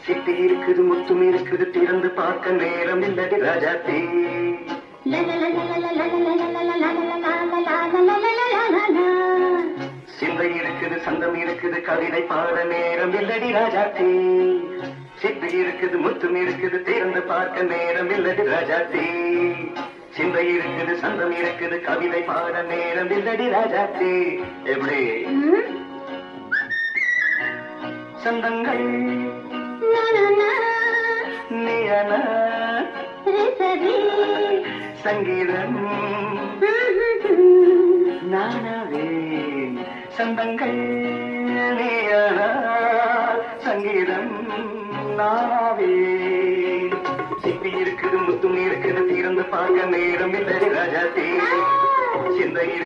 city இருக்குது முத்தும் இருக்குது திறந்து பார்க்க நேரம் இல்லடி ராஜாத்தி சிந்தை இருக்குது சந்தம் இருக்குது கவிதை பாட நேரம் இல்லடி ராஜாத்தி சிட்டி இருக்குது முத்தும் இருக்குது திறந்து பார்க்க நேரம் இல்லடி ராஜாத்தி சிந்தை இருக்குது சந்தம் இருக்குது கவிதை பாட நேரம் இல்லடி ராஜாத்தி எப்படி சந்தங்கள் சங்கீதம் நானாவே சந்தங்கள் சங்கீதம் நானாவே சிப்பி இருக்குது முத்தும் இருக்குது திறந்து பார்க்க நேரம் இல்லை ராஜாத்தே சிந்தை